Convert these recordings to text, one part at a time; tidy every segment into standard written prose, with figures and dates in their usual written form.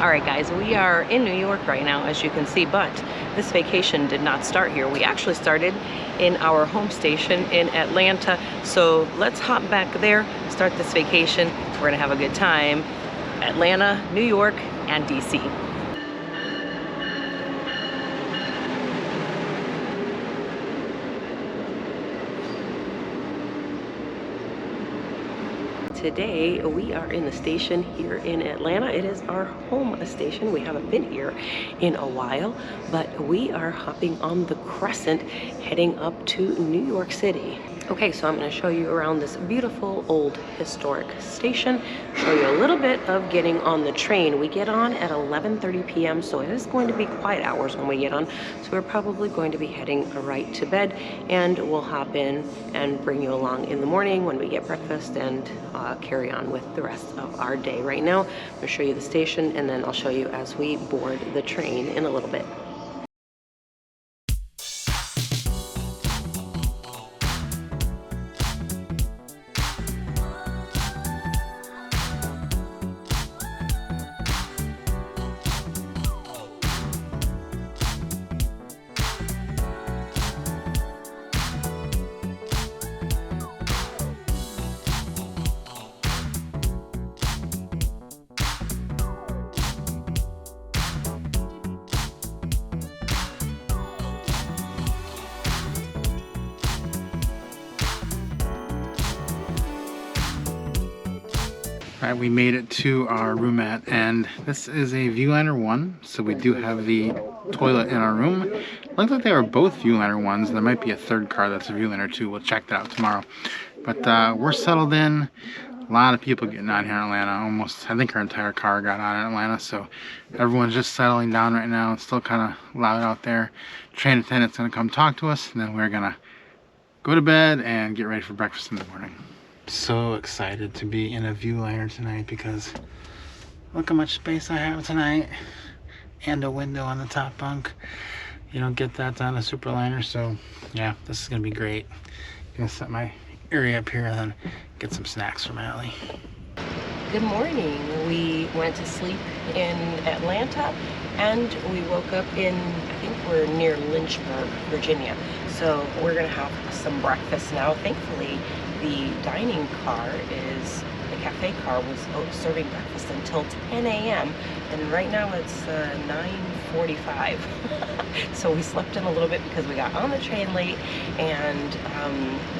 Alright guys, we are in New York right now, as you can see, but this vacation did not start here. We actually started in our home station in Atlanta. So let's hop back there, start this vacation. We're gonna have a good time. Atlanta, New York, and DC. Today we are in the station here in Atlanta. It is our home station. We haven't been here in a while, but we are hopping on the Crescent heading up to New York City. Okay, so I'm going to show you around this beautiful old historic station, show you a little bit of getting on the train. We get on at 11:30 p.m. so it is going to be quiet hours when we get on, so we're probably going to be heading right to bed, and we'll hop in and bring you along in the morning when we get breakfast and carry on with the rest of our day. Right now I'm going to show you the station, and then I'll show you as we board the train in a little bit. Alright, we made it to our roomette, and this is a Viewliner 1, so we do have the toilet in our room. Looks like they were both Viewliner 1s. There might be a third car that's a Viewliner 2. We'll check that out tomorrow. But we're settled in. A lot of people getting on here in Atlanta. Almost, I think our entire car got on in Atlanta, so everyone's just settling down right now. It's still kind of loud out there. Train attendant's going to come talk to us, and then we're going to go to bed and get ready for breakfast in the morning. So excited to be in a Viewliner tonight because look how much space I have tonight, and a window on the top bunk. You don't get that on a Superliner, so yeah, this is gonna be great. Gonna set my area up here and then get some snacks from Allie. Good morning. We went to sleep in Atlanta and we woke up in, I think we're near Lynchburg, Virginia. So we're gonna have some breakfast now. Thankfully, the dining car is, the cafe car was serving breakfast until 10 a.m. and right now it's 9:45. So we slept in a little bit because we got on the train late, and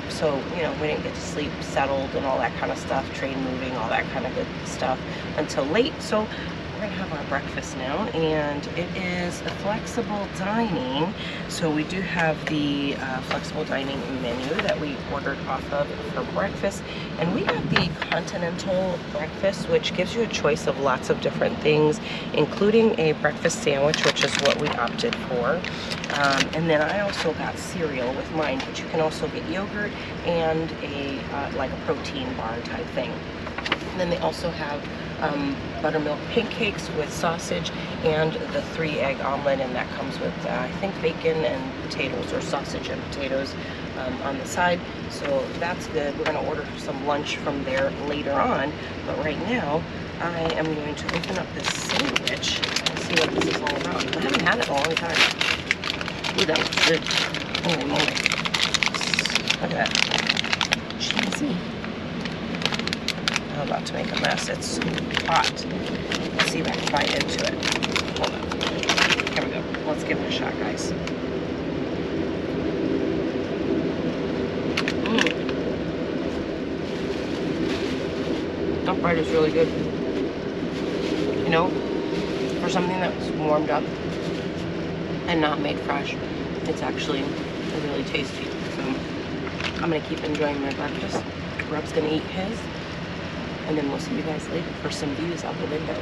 so, you know, we didn't get to sleep settled and all that kind of stuff, train moving, all that kind of good stuff until late. So we're gonna have our breakfast now, and it is a flexible dining. So we do have the flexible dining menu that we ordered off of for breakfast, and we have the continental breakfast, which gives you a choice of lots of different things, including a breakfast sandwich, which is what we opted for. And then I also got cereal with mine, but you can also get yogurt and a like a protein bar type thing. And then they also have buttermilk pancakes with sausage and the 3-egg omelet, and that comes with I think bacon and potatoes, or sausage and potatoes on the side. So that's good. We're going to order some lunch from there later on, but right now I am going to open up this sandwich and see what this is all about. I haven't had it in a long time. Ooh, that looks good. Holy moly. Look at that. Cheesy. I'm about to make a mess. It's hot. Let's see if I can bite into it. Hold on. Here we go. Let's give it a shot, guys. That bite is really good. You know, for something that's warmed up and not made fresh, it's actually really tasty. So I'm gonna keep enjoying my breakfast. Rob's gonna eat his, and then we'll see you guys later for some views out the window.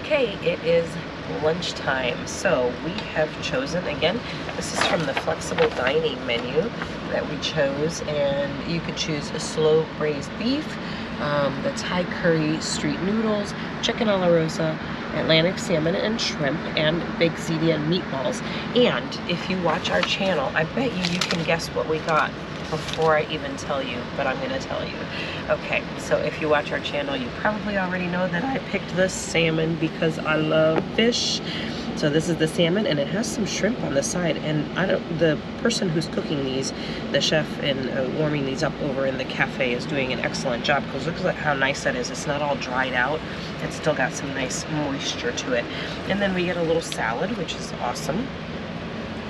Okay, it is lunchtime. So we have chosen, again, this is from the flexible dining menu that we chose, and you could choose a slow braised beef, the Thai curry street noodles, chicken a la rosa, Atlantic salmon and shrimp, and big ziti and meatballs. And if you watch our channel, I bet you can guess what we got before I even tell you, but I'm gonna tell you. Okay, so if you watch our channel, you probably already know that I picked the salmon because I love fish. So this is the salmon, and it has some shrimp on the side, and the person who's cooking these, the chef and warming these up over in the cafe, is doing an excellent job, because look at how nice that is. It's not all dried out. It's still got some nice moisture to it. And then we get a little salad, which is awesome.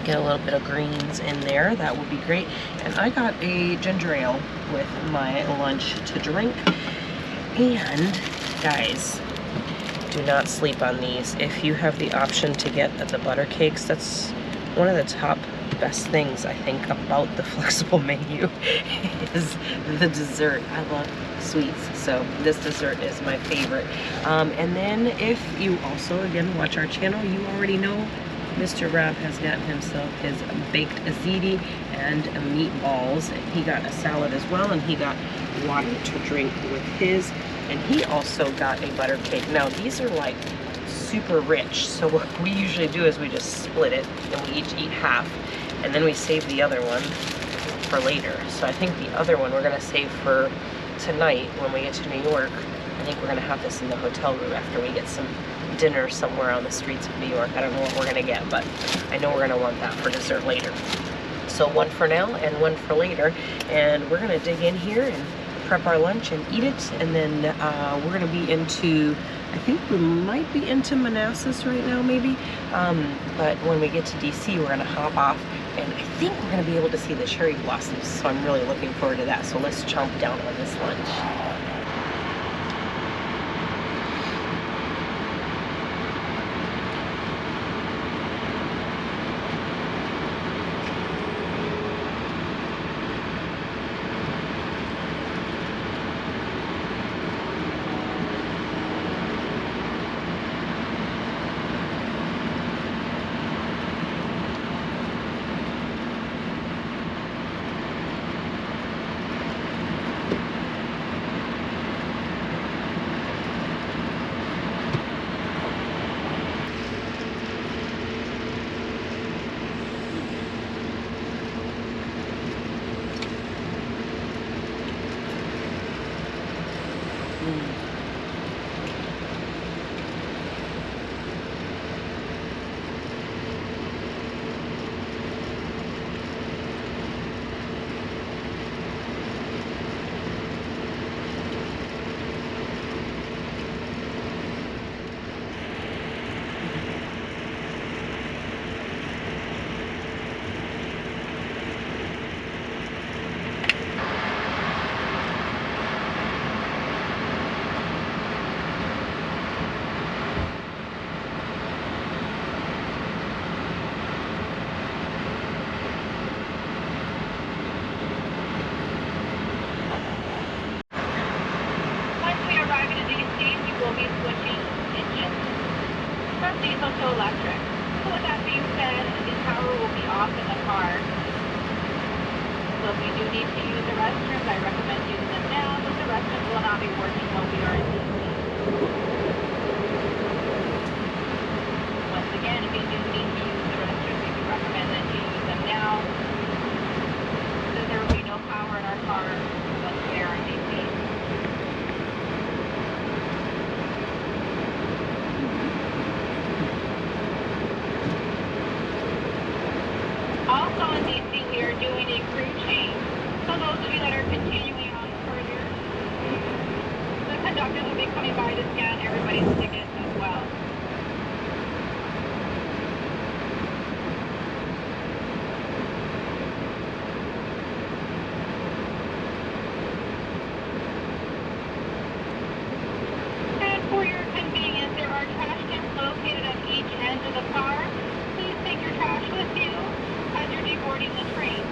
Get a little bit of greens in there, that would be great. And I got a ginger ale with my lunch to drink. And guys, do not sleep on these. If you have the option to get the butter cakes, that's one of the top best things I think about the flexible menu is the dessert. I love sweets, so this dessert is my favorite. And then if you also, again, watch our channel, you already know Mr. Rob has gotten himself his baked ziti and meatballs. He got a salad as well, and he got water to drink with his. And he also got a butter cake. Now these are like super rich, so what we usually do is we just split it and we each eat half, and then we save the other one for later. So I think the other one we're gonna save for tonight when we get to New York. I think we're gonna have this in the hotel room after we get some dinner somewhere on the streets of New York. I don't know what we're gonna get, but I know we're gonna want that for dessert later. So one for now and one for later, and we're gonna dig in here and prep our lunch and eat it, and then we're gonna be into, I think we might be into Manassas right now, maybe, but when we get to DC, we're gonna hop off, and I think we're gonna be able to see the cherry blossoms, so I'm really looking forward to that. So let's chomp down on this lunch. Electric. So with that being said, the power will be off in the car. So if you do need to use the restrooms, I recommend using them now, but the restrooms will not be working while we are in DC. Once again, if you do need to use the restrooms, we do recommend that you use them now, so there will be no power in our car once we are in DC. Also in DC, we are doing a crew change. So those of you that are continuing on further, the conductors will be coming by to scan everybody's tickets as well. And for your convenience, there are trash cans located at each end of the car. Please take your trash with you as you're deboarding the train.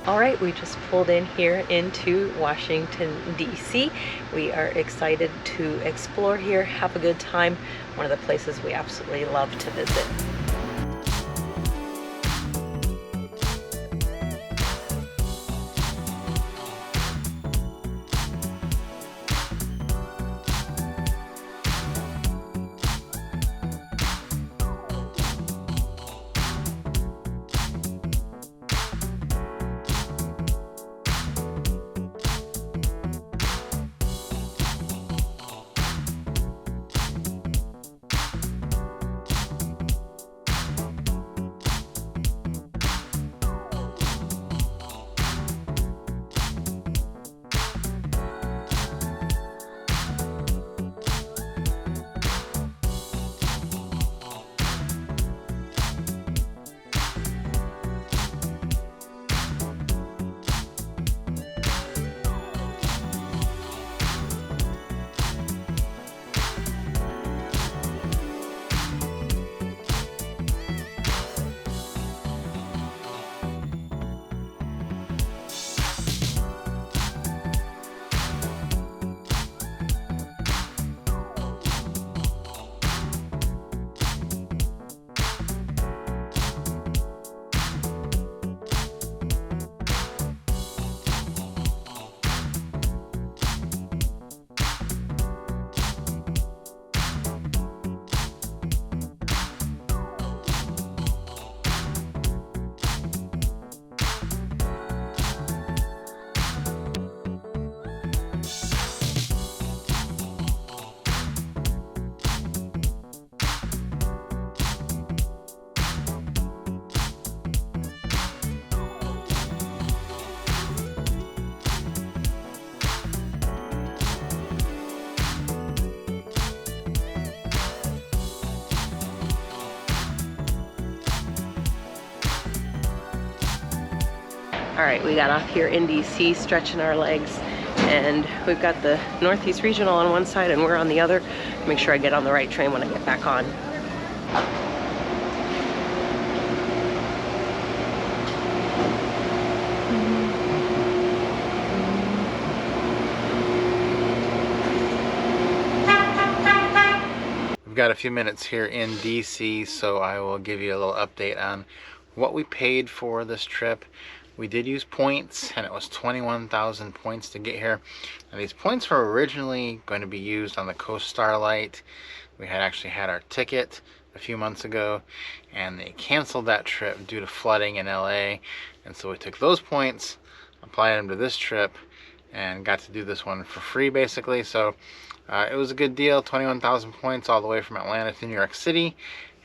All right, we just pulled in here into Washington, D.C. We are excited to explore here, have a good time. One of the places we absolutely love to visit. All right, we got off here in DC, stretching our legs, and we've got the Northeast Regional on one side and we're on the other. Make sure I get on the right train when I get back on. We've got a few minutes here in DC, so I will give you a little update on what we paid for this trip. We did use points, and it was 21,000 points to get here. And these points were originally going to be used on the Coast Starlight. We had actually had our ticket a few months ago, and they canceled that trip due to flooding in LA. And so we took those points, applied them to this trip, and got to do this one for free, basically. So it was a good deal, 21,000 points all the way from Atlanta to New York City,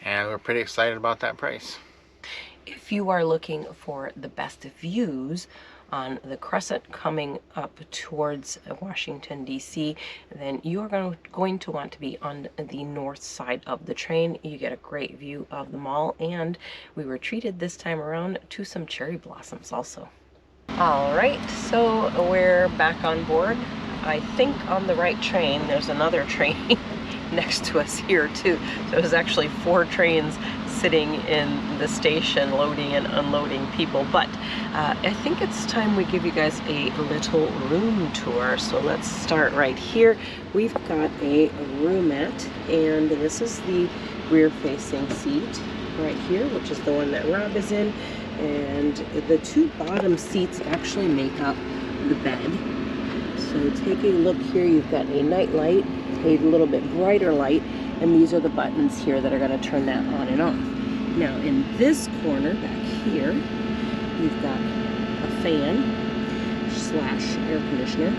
and we're pretty excited about that price. If you are looking for the best views on the Crescent coming up towards Washington, D.C., then you are going to want to be on the north side of the train. You get a great view of the mall, and we were treated this time around to some cherry blossoms also. All right, so we're back on board. I think on the right train, there's another train next to us here too. So there's actually 4 trains sitting in the station loading and unloading people, but I think it's time we give you guys a little room tour. So let's start right here. We've got a roomette, and this is the rear facing seat right here, which is the one that Rob is in, and the 2 bottom seats actually make up the bed. So take a look here. You've got a night light, a little bit brighter light, and these are the buttons here that are going to turn that on and off. Now in this corner back here, you've got a fan slash air conditioner.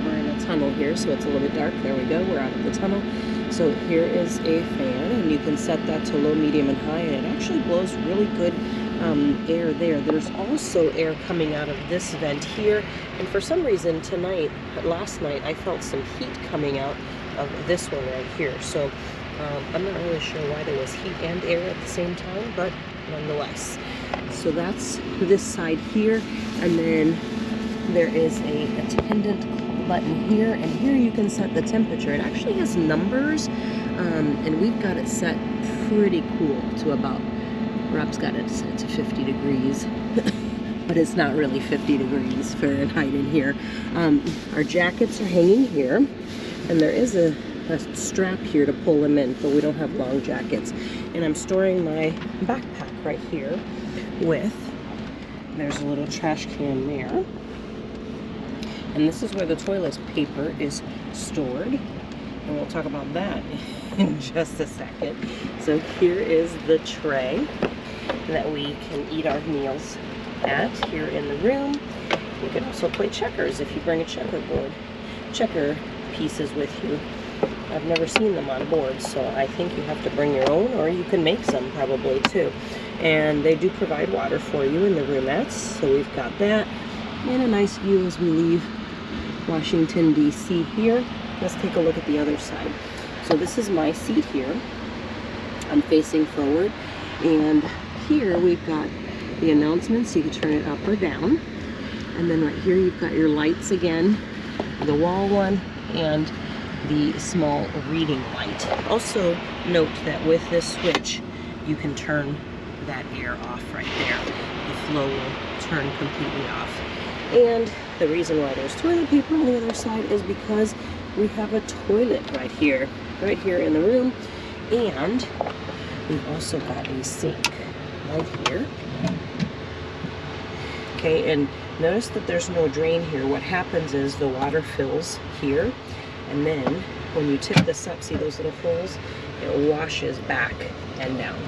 We're in a tunnel here, so it's a little bit dark. There we go, we're out of the tunnel. So here is a fan, and you can set that to low, medium, and high, and it actually blows really good air there. There's also air coming out of this vent here, and for some reason last night, I felt some heat coming out of this one right here. So I'm not really sure why there was heat and air at the same time, but nonetheless. So that's this side here, and then there is a attendant button here, and here you can set the temperature. It actually has numbers, and we've got it set pretty cool to about, Rob's got it set to 50 degrees. but it's not really 50 degrees Fahrenheit in here. Our jackets are hanging here, and there is a strap here to pull them in, but we don't have long jackets. And I'm storing my backpack right here there's a little trash can there. And this is where the toilet paper is stored. And we'll talk about that in just a second. So here is the tray that we can eat our meals at here in the room. You can also play checkers if you bring a checker pieces with you. I've never seen them on board, so I think you have to bring your own, or you can make some probably too. And they do provide water for you in the roomettes, so we've got that. And a nice view as we leave Washington, D.C. here. Let's take a look at the other side. So this is my seat here. I'm facing forward, and here we've got the announcements. You can turn it up or down. And then right here you've got your lights again, the wall one, and the small reading light. Also note that with this switch, you can turn that air off right there. The flow will turn completely off. And the reason why there's toilet paper on the other side is because we have a toilet right here in the room. And we've also got a sink right here. Okay, and notice that there's no drain here. What happens is the water fills here, and then when you tip this up, see those little holes? It washes back and down.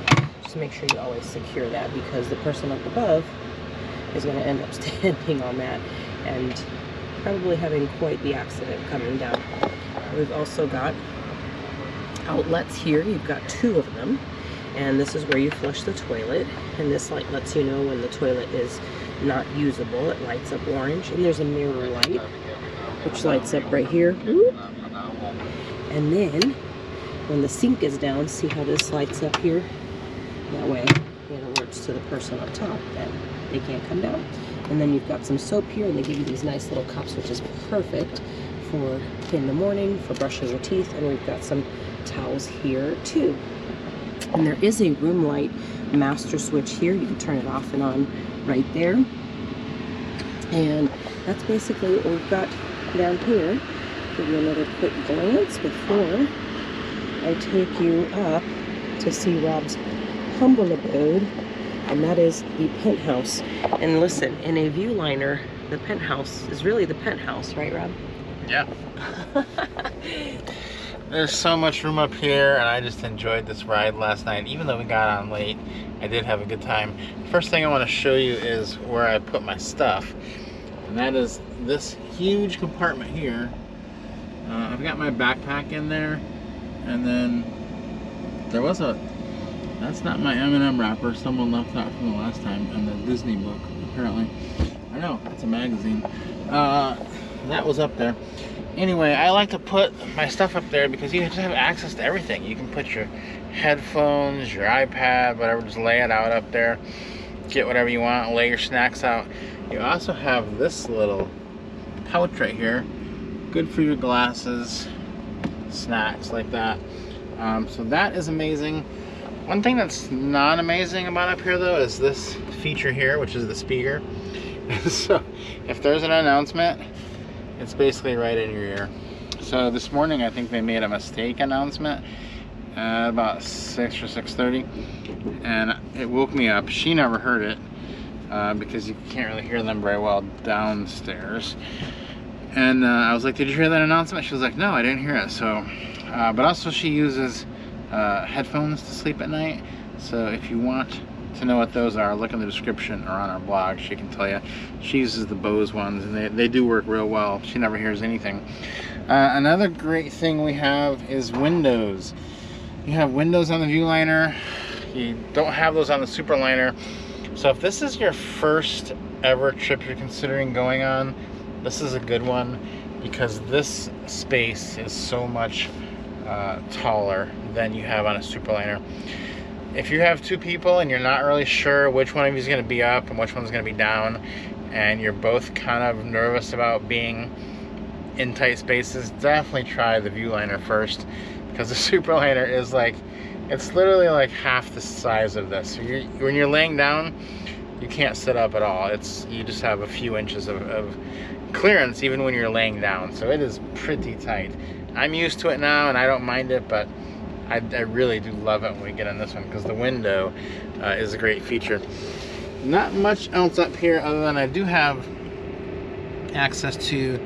Just make sure you always secure that, because the person up above is going to end up standing on that and probably having quite the accident coming down. We've also got outlets here. You've got 2 of them, and this is where you flush the toilet, and this light lets you know when the toilet is not usable. It lights up orange, and there's a mirror light which lights up right here. And then when the sink is down, see how this lights up here? That way it alerts to the person up top that they can't come down. And then you've got some soap here, and they give you these nice little cups, which is perfect for in the morning for brushing your teeth. And we've got some towels here too. And there is a room light master switch here. You can turn it off and on right there. And that's basically what we've got down here. Give you another quick glance before I take you up to see Rob's humble abode, and that is the penthouse. And listen, in a Viewliner, the penthouse is really the penthouse, right, Rob? Yeah. There's so much room up here, and I just enjoyed this ride last night. Even though we got on late, I did have a good time. First thing I want to show you is where I put my stuff, and that is this huge compartment here. I've got my backpack in there, and then there was that's not my M&M wrapper someone left out from the last time, and the Disney book, apparently. I know, it's a magazine. That was up there. Anyway, I like to put my stuff up there because you just have access to everything. You can put your headphones, your iPad, whatever, just lay it out up there. Get whatever you want, lay your snacks out. You also have this little pouch right here. Good for your glasses, snacks like that. So that is amazing. One thing that's not amazing about up here though is this feature here, which is the speaker. So if there's an announcement, it's basically right in your ear. So this morning I think they made a mistake announcement at about 6 or 6:30, and it woke me up. She never heard it because you can't really hear them very well downstairs. And I was like, did you hear that announcement? She was like, no, I didn't hear it. So, but also she uses headphones to sleep at night. So if you want to know what those are, look in the description or on our blog. She can tell you. She uses the Bose ones, and they do work real well. She never hears anything. Another great thing we have is windows. You have windows on the Viewliner. You don't have those on the Superliner. So if this is your first ever trip you're considering going on, this is a good one, because this space is so much taller than you have on a Superliner. If you have 2 people and you're not really sure which one of you is going to be up and which one's going to be down, and you're both kind of nervous about being in tight spaces, definitely try the Viewliner first, because the Superliner is like, it's literally like half the size of this. So when you're laying down, you can't sit up at all. You just have a few inches of clearance even when you're laying down, so it is pretty tight. I'm used to it now and I don't mind it, but I really do love it when we get in this one because the window is a great feature. Not much else up here other than I do have access to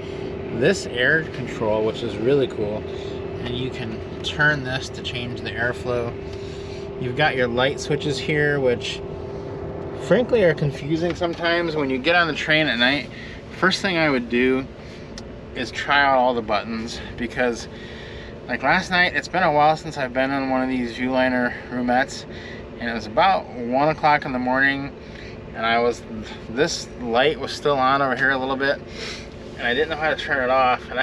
this air control, which is really cool, and you can turn this to change the airflow. You've got your light switches here, which frankly are confusing sometimes. When you get on the train at night, first thing I would do is try out all the buttons, because like last night, it's been a while since I've been on one of these Viewliner roomettes, and it was about 1 o'clock in the morning, and this light was still on over here a little bit, and I didn't know how to turn it off, and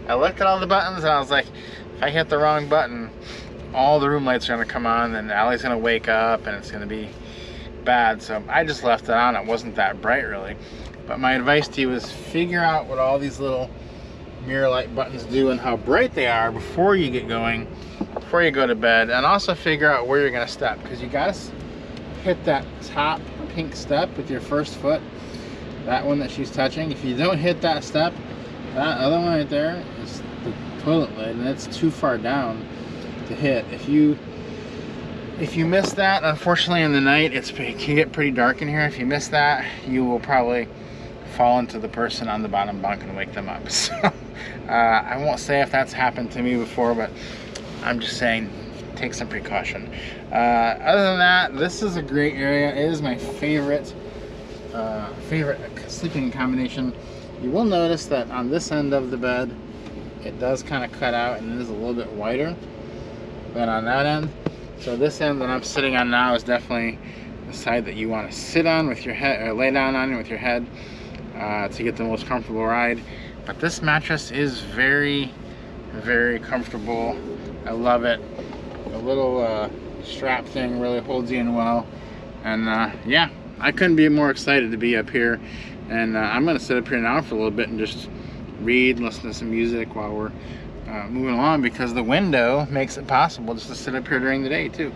I looked at all the buttons and I was like, if I hit the wrong button, all the room lights are gonna come on and Allie's gonna wake up and it's gonna be bad. So I just left it on. It wasn't that bright really. But my advice to you is figure out what all these little mirror light buttons do and how bright they are before you get going, before you go to bed, and also figure out where you're gonna step, because you gotta hit that top pink step with your first foot, that one that she's touching. If you don't hit that step, that other one right there is the toilet lid, and it's too far down to hit. If you miss that, unfortunately in the night it can get pretty dark in here. If you miss that, you will probably fall into the person on the bottom bunk and wake them up. So I won't say if that's happened to me before, but I'm just saying take some precaution. Other than that, this is a great area. It is my favorite sleeping accommodation. You will notice that on this end of the bed it does kind of cut out and it is a little bit wider than on that end. So this end that I'm sitting on now is definitely the side that you want to sit on with your head, or lay down on it with your head, to get the most comfortable ride. But this mattress is very, very comfortable. I love it. The little strap thing really holds you in well. And yeah, I couldn't be more excited to be up here. And I'm gonna sit up here now for a little bit and just read and listen to some music while we're moving along, because the window makes it possible just to sit up here during the day too.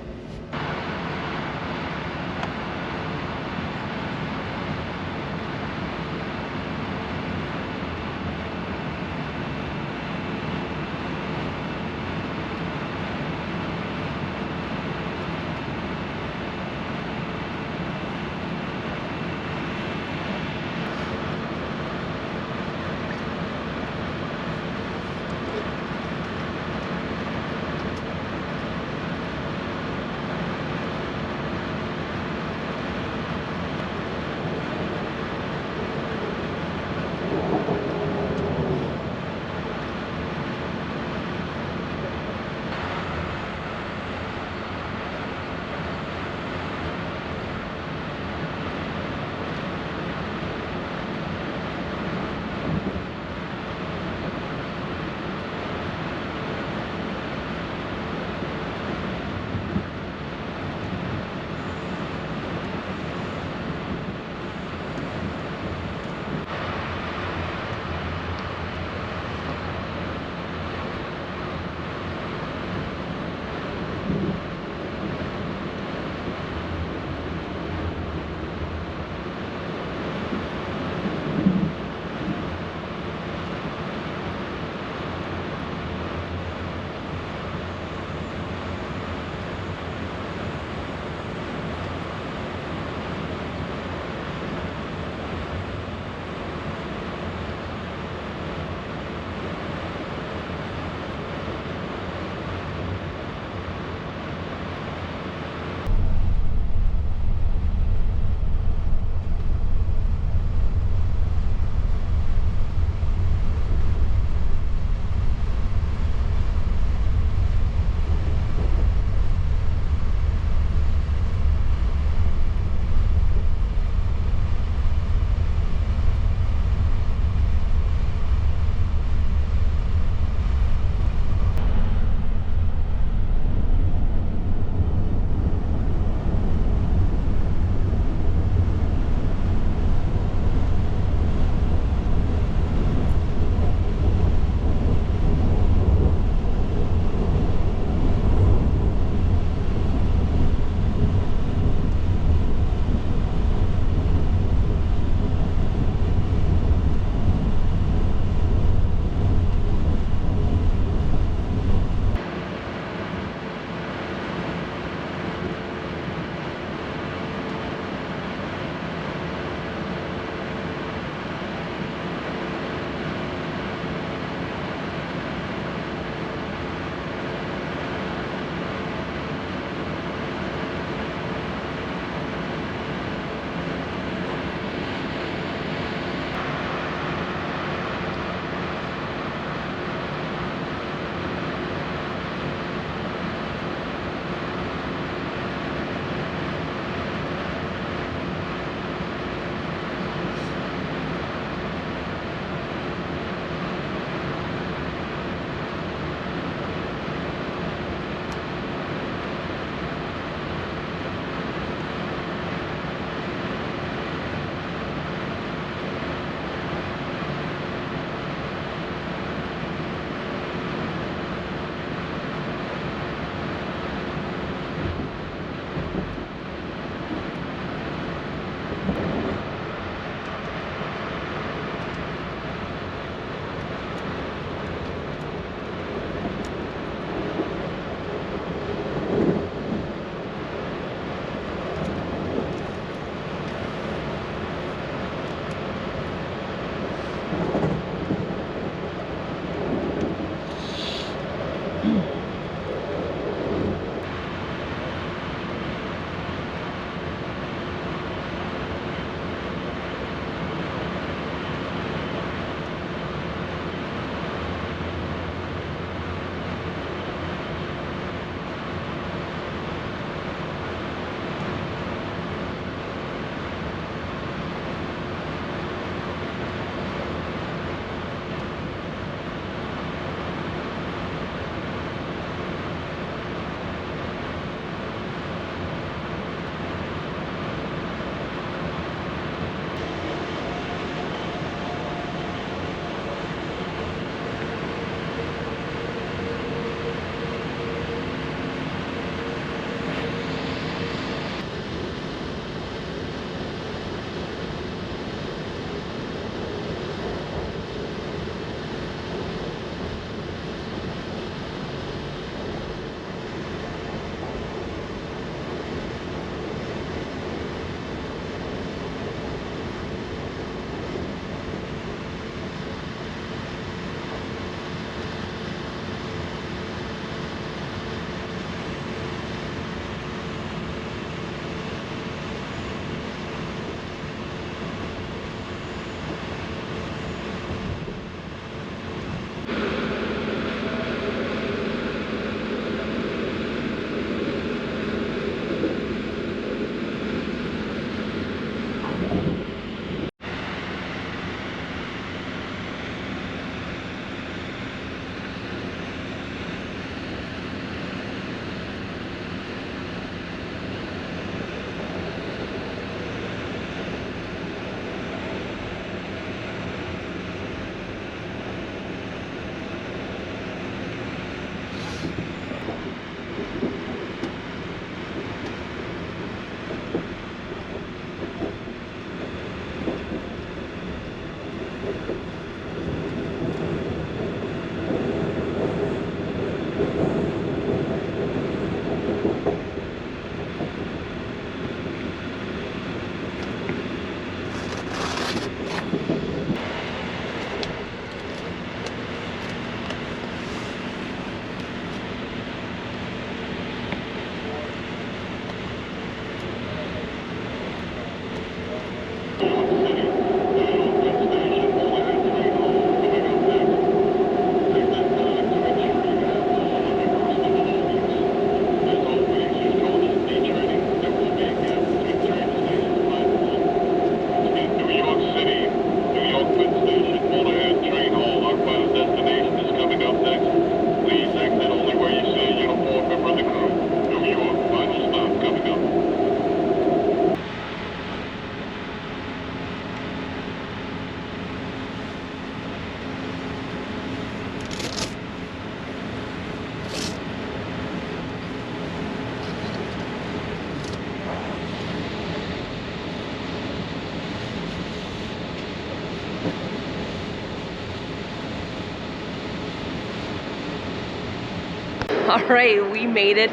All right, we made it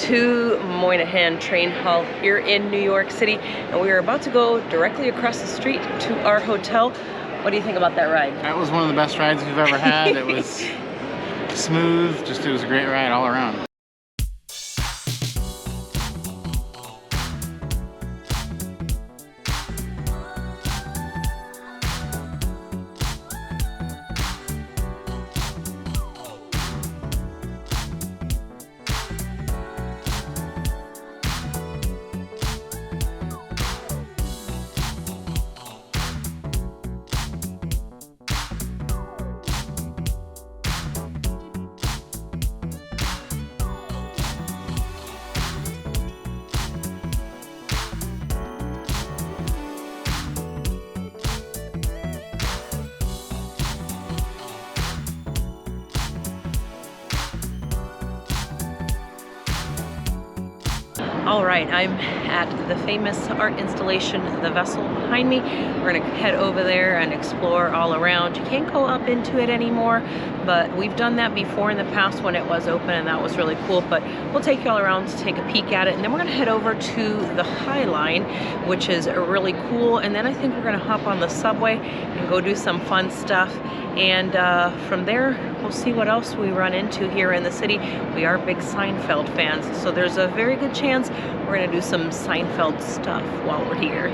to Moynihan Train Hall here in New York City, and we are about to go directly across the street to our hotel. What do you think about that ride? That was one of the best rides we've ever had. It was smooth, it was a great ride all around. All right, I'm at the famous art installation, The Vessel, behind me. We're gonna head over there and explore all around. You can't go up into it anymore, but we've done that before in the past when it was open, and that was really cool. But we'll take you all around to take a peek at it, and then we're gonna head over to the High Line, which is really cool. And then I think we're gonna hop on the subway and go do some fun stuff. And from there, we'll see what else we run into here in the city. We are big Seinfeld fans, so there's a very good chance we're gonna do some Seinfeld stuff while we're here.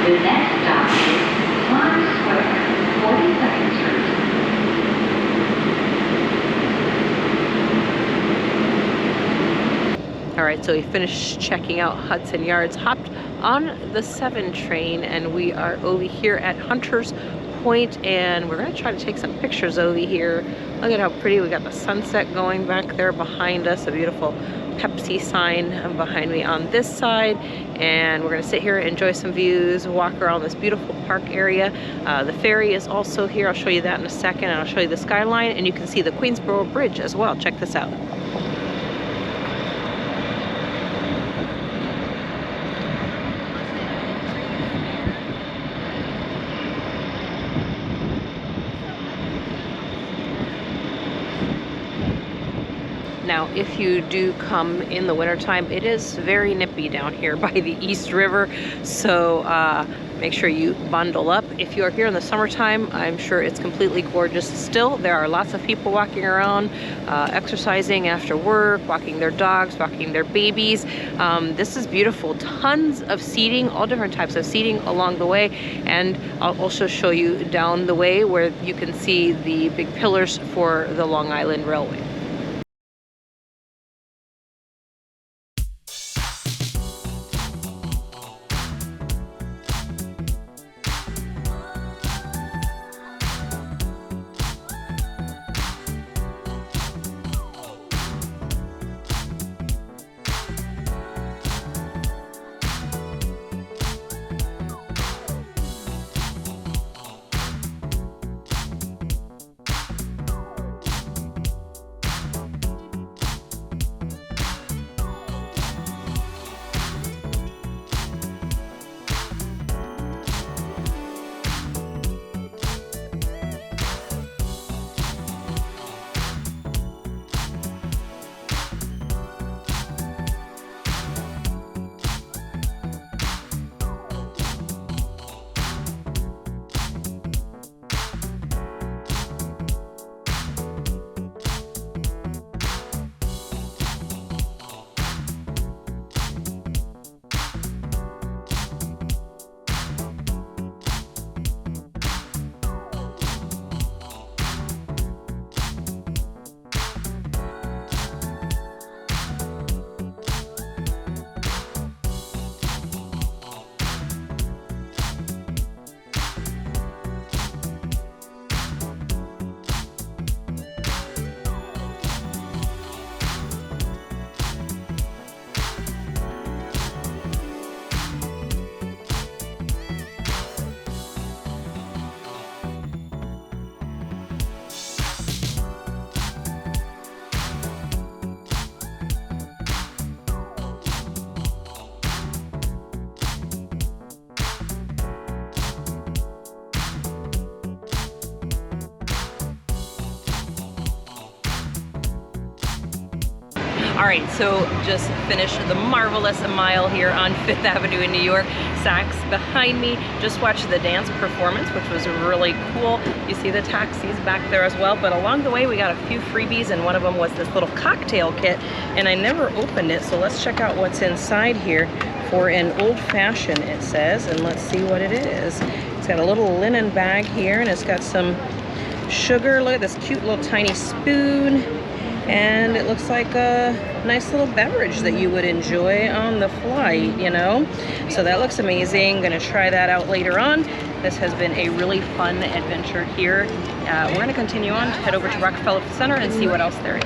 The next stop is Times Square, 42nd Street. All right, so we finished checking out Hudson Yards, hopped on the 7 train, and we are over here at Hunter's Point, and we're gonna try to take some pictures over here. Look at how pretty. We got the sunset going back there behind us, a beautiful Pepsi sign behind me on this side, and we're gonna sit here, enjoy some views, walk around this beautiful park area. The ferry is also here. I'll show you that in a second, and I'll show you the skyline, and you can see the Queensboro Bridge as well. Check this out. Now, if you do come in the wintertime, it is very nippy down here by the East River, so make sure you bundle up. If you are here in the summertime, I'm sure it's completely gorgeous still. There are lots of people walking around, exercising after work, walking their dogs, walking their babies. This is beautiful. Tons of seating, all different types of seating along the way, and I'll also show you down the way where you can see the big pillars for the Long Island Railway. All right, so just finished the marvelous mile here on 5th Avenue in New York. Zach's behind me. Just watched the dance performance, which was really cool. You see the taxis back there as well, but along the way we got a few freebies, and one of them was this little cocktail kit, and I never opened it, so let's check out what's inside here. For an old-fashioned, it says, and let's see what it is. It's got a little linen bag here, and it's got some sugar. Look at this cute little tiny spoon. And it looks like a nice little beverage that you would enjoy on the flight, you know? So that looks amazing. Gonna try that out later on. This has been a really fun adventure here. We're gonna continue on to head over to Rockefeller Center and see what else there is.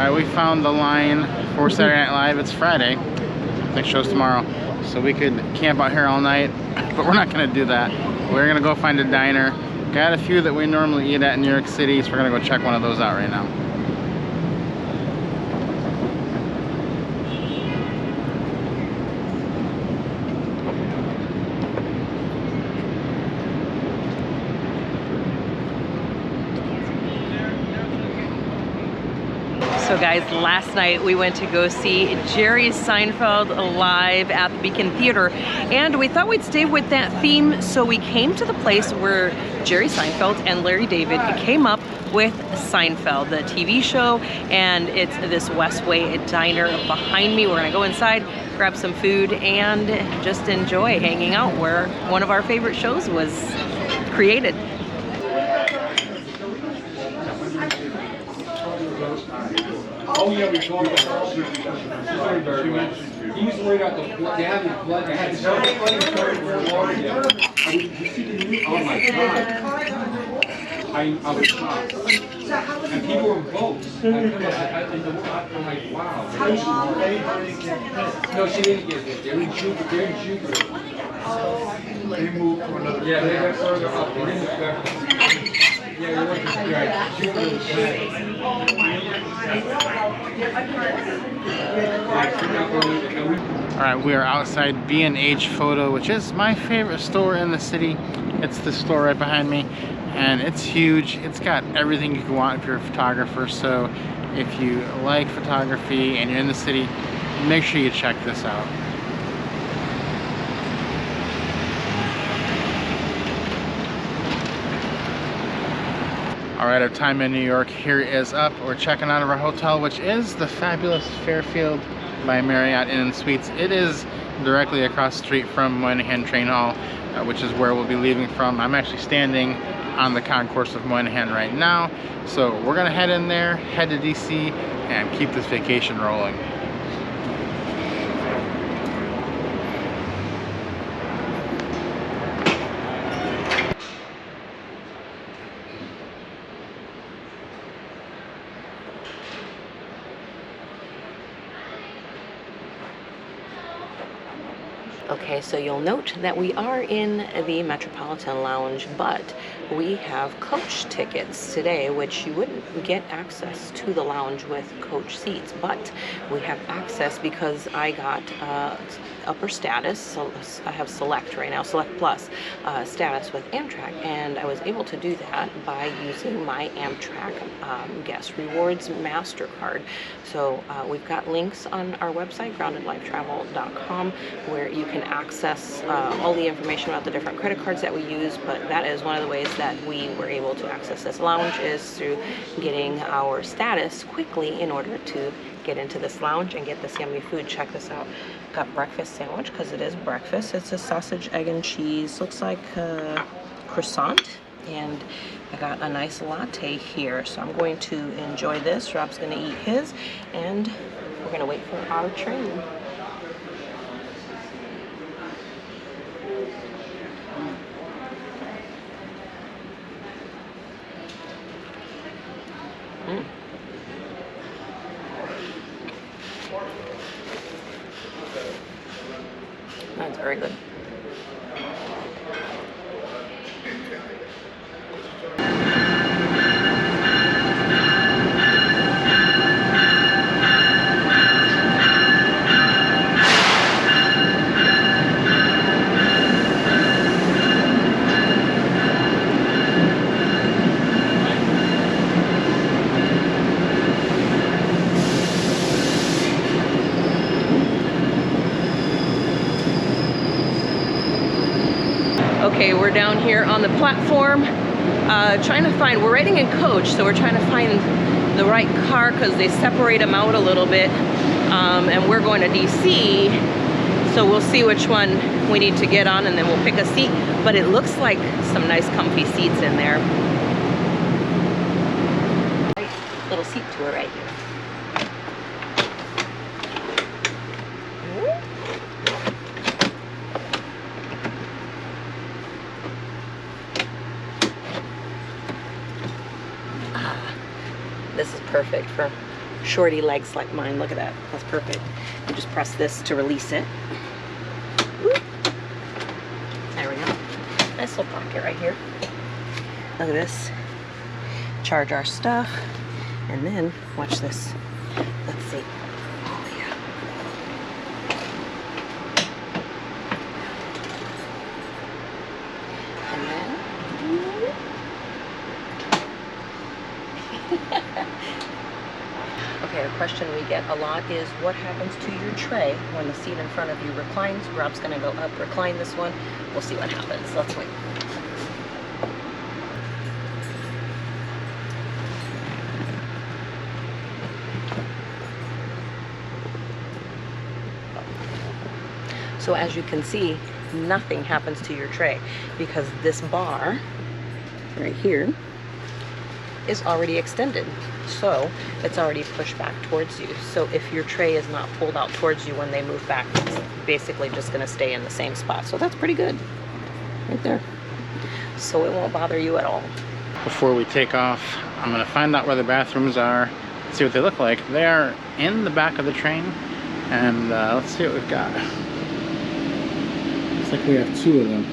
Alright, we found the line for Saturday Night Live. It's Friday. The show's tomorrow. So we could camp out here all night, but we're not gonna do that. We're gonna go find a diner. Got a few that we normally eat at in New York City, so we're gonna go check one of those out right now. So guys, last night we went to go see Jerry Seinfeld live at the Beacon Theater, and we thought we'd stay with that theme, so we came to the place where Jerry Seinfeld and Larry David came up with Seinfeld, the TV show, and it's this Westway diner behind me. We're gonna go inside, grab some food, and just enjoy hanging out where one of our favorite shows was created. Oh yeah, we talked about it. He was worried about the flood. They had the flood. They had started Florida. Oh my God. I was shocked. And people were in boats. I'm like, wow. No, she didn't get it. They're in Jupiter. They're in Jupiter. They moved to another. Yeah, they got further up. They didn't expect it. Yeah, you're right. Jupiter was Alright, we are outside B&H Photo, which is my favorite store in the city. It's the store right behind me, and it's huge. It's got everything you can want if you're a photographer, so if you like photography and you're in the city, make sure you check this out. Alright, our time in New York here is up. We're checking out of our hotel, which is the fabulous Fairfield by Marriott Inn & Suites. It is directly across the street from Moynihan Train Hall, which is where we'll be leaving from. I'm actually standing on the concourse of Moynihan right now. So we're gonna head in there, head to DC, and keep this vacation rolling. Okay, so you'll note that we are in the Metropolitan Lounge, but we have coach tickets today, which you wouldn't get access to the lounge with coach seats, but we have access because I got upper status, so I have select right now, select plus status with Amtrak, and I was able to do that by using my Amtrak guest rewards Mastercard. So we've got links on our website, groundedlifetravel.com, where you can access all the information about the different credit cards that we use, but that is one of the ways that we were able to access this lounge, is through getting our status quickly in order to get into this lounge and get this yummy food. Check this out. Got breakfast sandwich because it is breakfast. It's a sausage, egg, and cheese. Looks like croissant. And I got a nice latte here. So I'm going to enjoy this. Rob's going to eat his. And we're going to wait for our train. That's very good. Okay, we're down here on the platform trying to find, we're riding in coach, so we're trying to find the right car because they separate them out a little bit, and we're going to DC, so we'll see which one we need to get on and then we'll pick a seat, but it looks like some nice comfy seats in there. Little seat tour right here. This is perfect for shorty legs like mine. Look at that. That's perfect. You just press this to release it. Whoop. There we go. Nice little pocket right here. Look at this. Charge our stuff. And then, watch this. Let's see. Oh, yeah. And then... Okay, a question we get a lot is what happens to your tray when the seat in front of you reclines? Rob's gonna go up, recline this one. We'll see what happens. Let's wait. So as you can see, nothing happens to your tray because this bar right here is already extended. So it's already pushed back towards you. So if your tray is not pulled out towards you when they move back, it's basically just gonna stay in the same spot. So that's pretty good, right there. So it won't bother you at all. Before we take off, I'm gonna find out where the bathrooms are, see what they look like. They are in the back of the train, and let's see what we've got. Looks like we have 2 of them.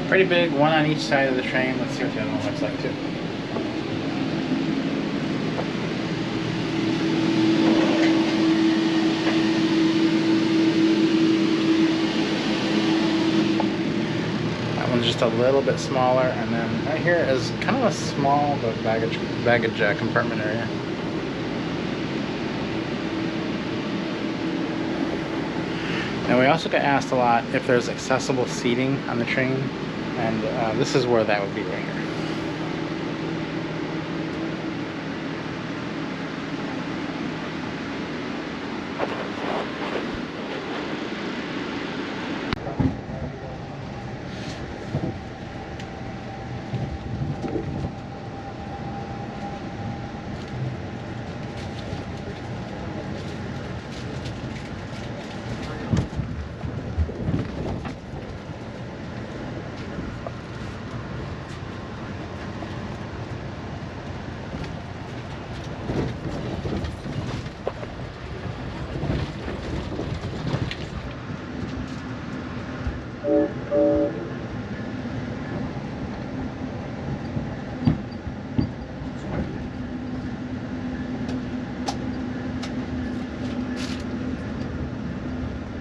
Pretty big, one on each side of the train. Let's see what the other one looks like too. That one's just a little bit smaller, and then right here is kind of a small but baggage compartment area. And we also get asked a lot if there's accessible seating on the train, and this is where that would be right here.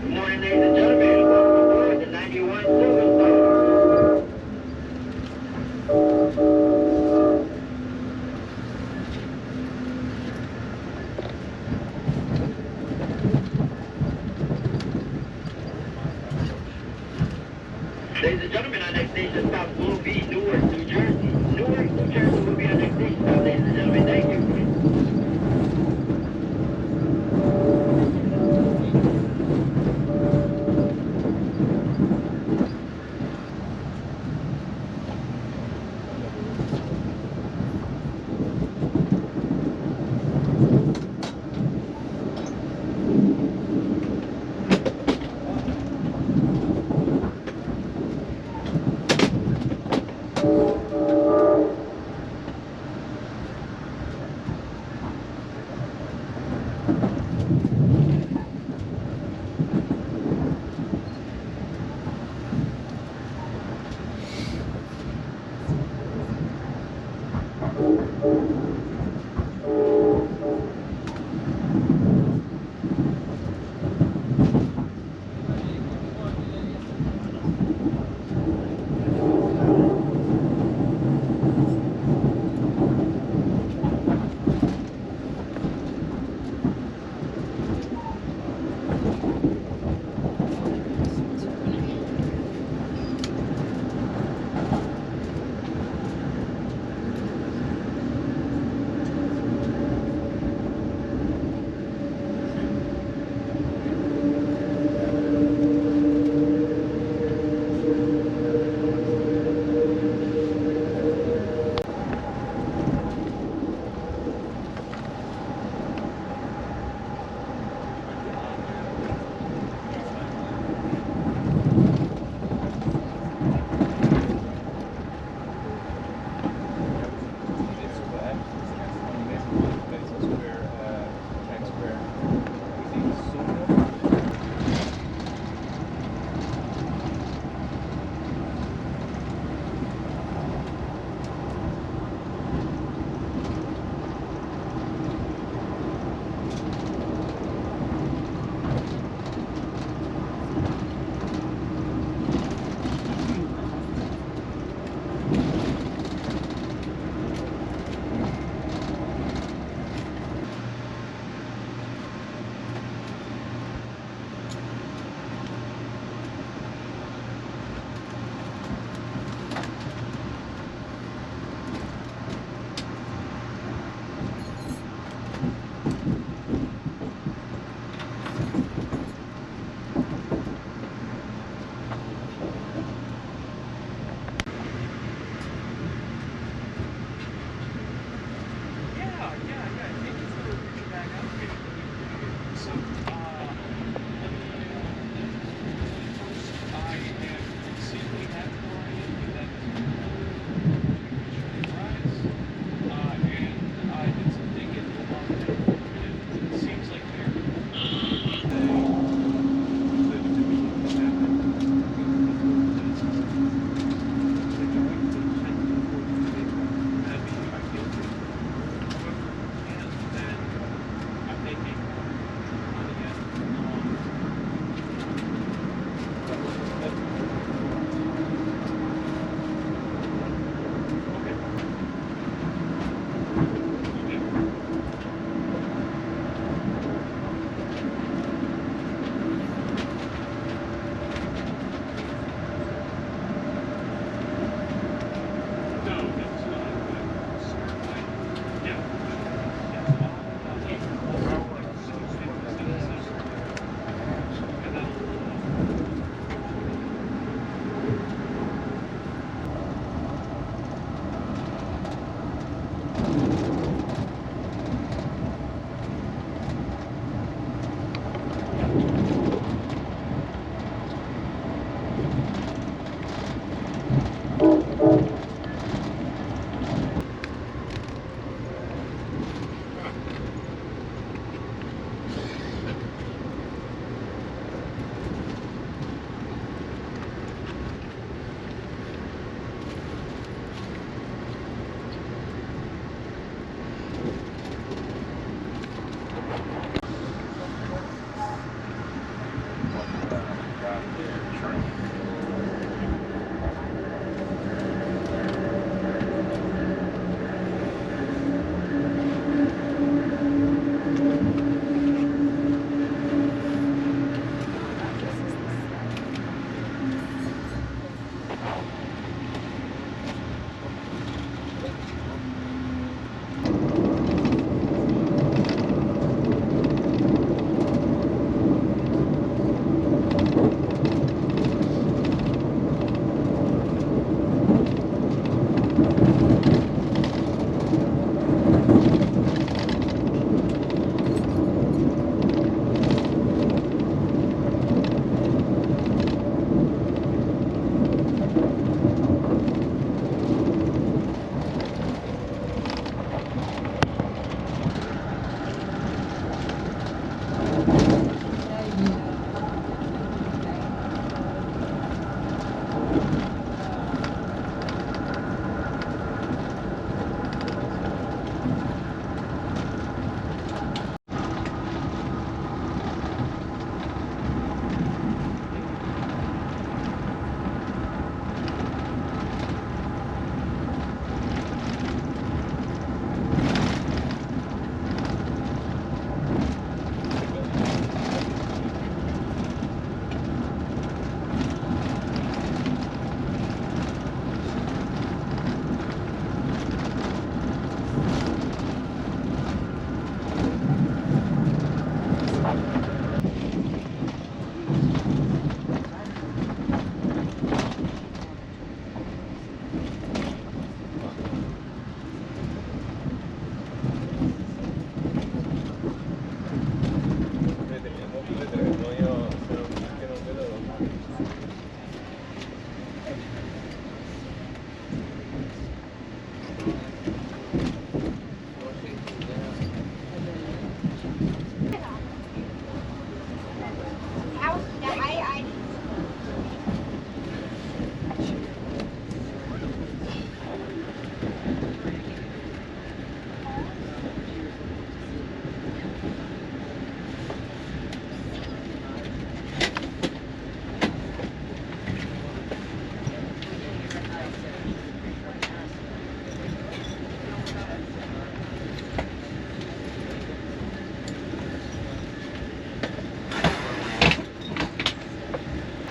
Good morning, ladies and gentlemen. Welcome aboard the 91 Silver Star. Ladies and gentlemen, our next station stop will be Newark, New Jersey. Newark, New Jersey will be our next station stop, ladies and gentlemen. Thank you.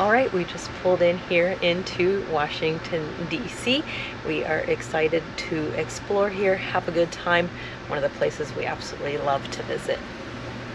All right, we just pulled in here into Washington, D.C. We are excited to explore here, have a good time. One of the places we absolutely love to visit.